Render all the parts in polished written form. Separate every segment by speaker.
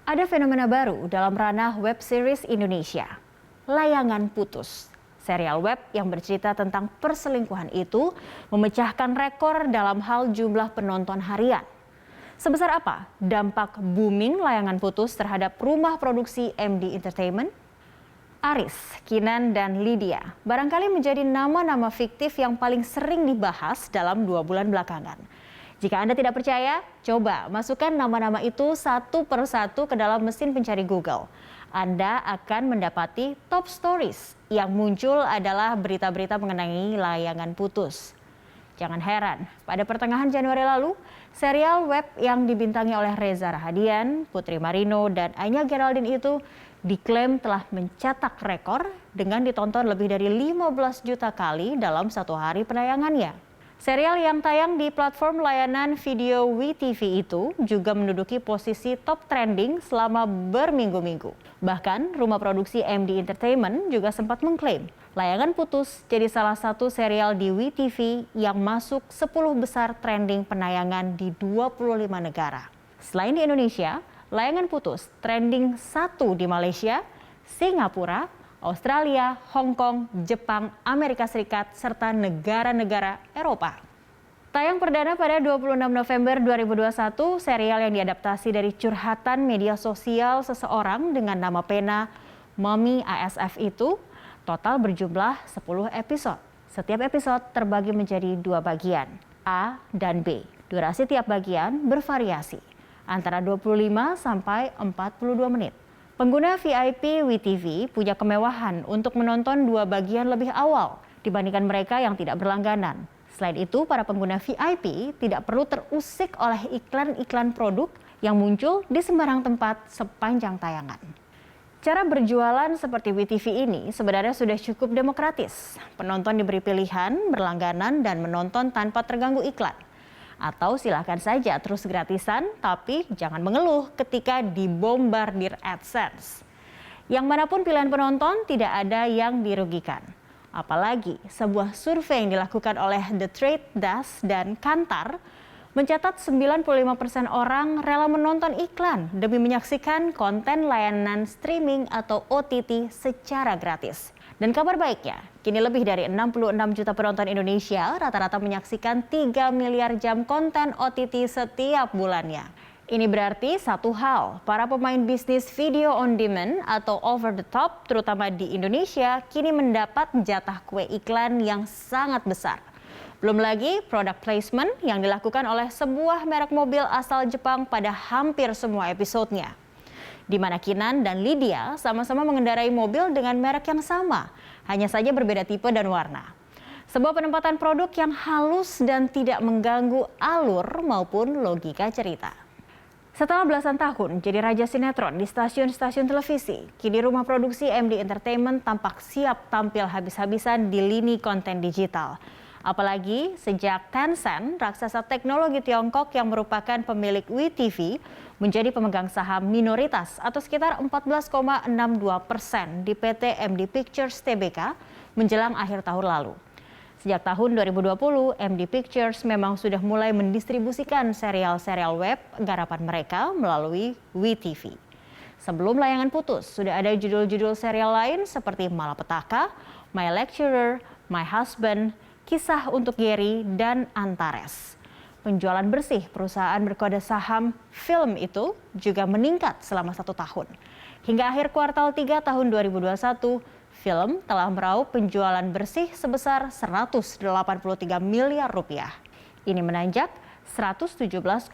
Speaker 1: Ada fenomena baru dalam ranah web series Indonesia, Layangan Putus. Serial web yang bercerita tentang perselingkuhan itu memecahkan rekor dalam hal jumlah penonton harian. Sebesar apa dampak booming Layangan Putus terhadap rumah produksi MD Entertainment? Aris, Kinan, dan Lydia barangkali menjadi nama-nama fiktif yang paling sering dibahas dalam 2 bulan belakangan. Jika Anda tidak percaya, coba masukkan nama-nama itu satu per satu ke dalam mesin pencari Google. Anda akan mendapati top stories yang muncul adalah berita-berita mengenai Layangan Putus. Jangan heran, pada pertengahan Januari lalu, serial web yang dibintangi oleh Reza Rahadian, Putri Marino, dan Anya Geraldine itu diklaim telah mencetak rekor dengan ditonton lebih dari 15 juta kali dalam satu hari penayangannya. Serial yang tayang di platform layanan video WeTV itu juga menduduki posisi top trending selama berminggu-minggu. Bahkan, rumah produksi MD Entertainment juga sempat mengklaim Layangan Putus jadi salah satu serial di WeTV yang masuk 10 besar trending penayangan di 25 negara. Selain di Indonesia, Layangan Putus trending 1 di Malaysia, Singapura, Australia, Hong Kong, Jepang, Amerika Serikat, serta negara-negara Eropa. Tayang perdana pada 26 November 2021, serial yang diadaptasi dari curhatan media sosial seseorang dengan nama pena Mami ASF itu total berjumlah 10 episode. Setiap episode terbagi menjadi 2 bagian, A dan B. Durasi tiap bagian bervariasi, antara 25 sampai 42 menit. Pengguna VIP WeTV punya kemewahan untuk menonton 2 bagian lebih awal dibandingkan mereka yang tidak berlangganan. Selain itu, para pengguna VIP tidak perlu terusik oleh iklan-iklan produk yang muncul di sembarang tempat sepanjang tayangan. Cara berjualan seperti WeTV ini sebenarnya sudah cukup demokratis. Penonton diberi pilihan, berlangganan, dan menonton tanpa terganggu iklan. Atau silakan saja terus gratisan, tapi jangan mengeluh ketika dibombardir AdSense. Yang manapun pilihan penonton, tidak ada yang dirugikan. Apalagi sebuah survei yang dilakukan oleh The Trade Desk dan Kantar mencatat 95% orang rela menonton iklan demi menyaksikan konten layanan streaming atau OTT secara gratis. Dan kabar baiknya, kini lebih dari 66 juta penonton Indonesia rata-rata menyaksikan 3 miliar jam konten OTT setiap bulannya. Ini berarti satu hal, para pemain bisnis video on demand atau over the top, terutama di Indonesia, kini mendapat jatah kue iklan yang sangat besar. Belum lagi product placement yang dilakukan oleh sebuah merek mobil asal Jepang pada hampir semua episodenya. Di mana Kinan dan Lydia sama-sama mengendarai mobil dengan merek yang sama, hanya saja berbeda tipe dan warna. Sebuah penempatan produk yang halus dan tidak mengganggu alur maupun logika cerita. Setelah belasan tahun jadi raja sinetron di stasiun-stasiun televisi, kini rumah produksi MD Entertainment tampak siap tampil habis-habisan di lini konten digital. Apalagi sejak Tencent, raksasa teknologi Tiongkok yang merupakan pemilik WeTV, menjadi pemegang saham minoritas atau sekitar 14,62% di PT MD Pictures Tbk menjelang akhir tahun lalu. Sejak tahun 2020, MD Pictures memang sudah mulai mendistribusikan serial-serial web garapan mereka melalui WeTV. Sebelum Layangan Putus, sudah ada judul-judul serial lain seperti Malapetaka, My Lecturer, My Husband, Kisah untuk Gary, dan Antares. Penjualan bersih perusahaan berkode saham film itu juga meningkat selama 1 tahun. Hingga akhir kuartal 3 tahun 2021, film telah meraup penjualan bersih sebesar 183 miliar rupiah. Ini menanjak 117,3%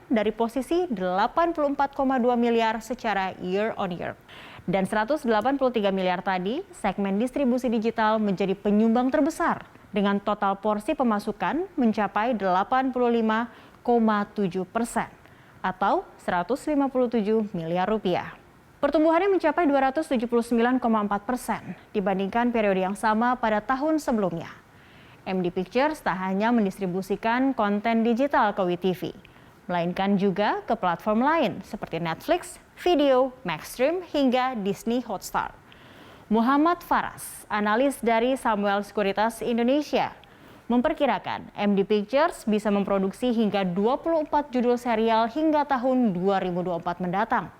Speaker 1: dari posisi 84,2 miliar secara year on year. Dan 183 miliar tadi, segmen distribusi digital menjadi penyumbang terbesar dengan total porsi pemasukan mencapai 85,7% atau 157 miliar rupiah. Pertumbuhannya mencapai 279,4% dibandingkan periode yang sama pada tahun sebelumnya. MD Pictures tak hanya mendistribusikan konten digital ke WeTV, melainkan juga ke platform lain seperti Netflix, Video, Maxstream, hingga Disney Hotstar. Muhammad Faras, analis dari Samuel Sekuritas Indonesia, memperkirakan MD Pictures bisa memproduksi hingga 24 judul serial hingga tahun 2024 mendatang.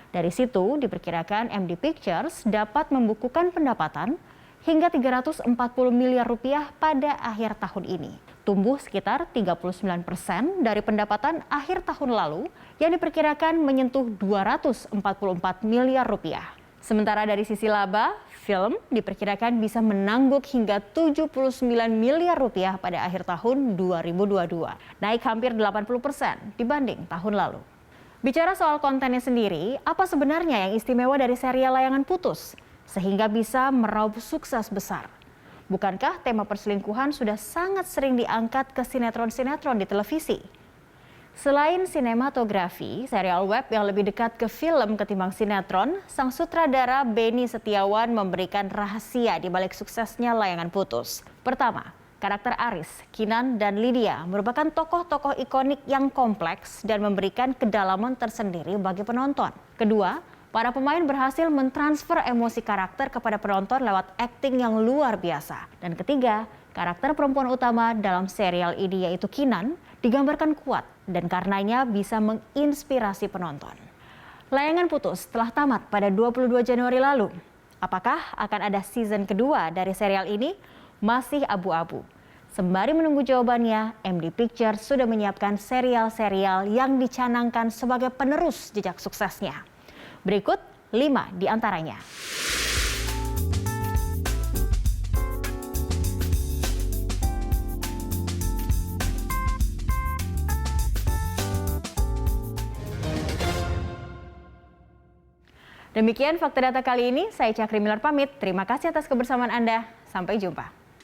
Speaker 1: Dari situ diperkirakan MD Pictures dapat membukukan pendapatan hingga 340 miliar rupiah pada akhir tahun ini. Tumbuh sekitar 39% dari pendapatan akhir tahun lalu yang diperkirakan menyentuh 244 miliar rupiah. Sementara dari sisi laba, film diperkirakan bisa menangguk hingga 79 miliar rupiah pada akhir tahun 2022, naik hampir 80% dibanding tahun lalu. Bicara soal kontennya sendiri, apa sebenarnya yang istimewa dari serial Layangan Putus sehingga bisa meraup sukses besar? Bukankah tema perselingkuhan sudah sangat sering diangkat ke sinetron-sinetron di televisi? Selain sinematografi, serial web yang lebih dekat ke film ketimbang sinetron, sang sutradara Benny Setiawan memberikan rahasia di balik suksesnya Layangan Putus. Pertama, karakter Aris, Kinan, dan Lydia merupakan tokoh-tokoh ikonik yang kompleks dan memberikan kedalaman tersendiri bagi penonton. Kedua, para pemain berhasil mentransfer emosi karakter kepada penonton lewat akting yang luar biasa. Dan ketiga, karakter perempuan utama dalam serial ini yaitu Kinan digambarkan kuat dan karenanya bisa menginspirasi penonton. Layangan Putus telah tamat pada 22 Januari lalu. Apakah akan ada season kedua dari serial ini? Masih abu-abu. Sembari menunggu jawabannya, MD Pictures sudah menyiapkan serial-serial yang dicanangkan sebagai penerus jejak suksesnya. Berikut 5 di antaranya. Demikian Fakta Data kali ini, saya Cakri Miller pamit. Terima kasih atas kebersamaan Anda. Sampai jumpa.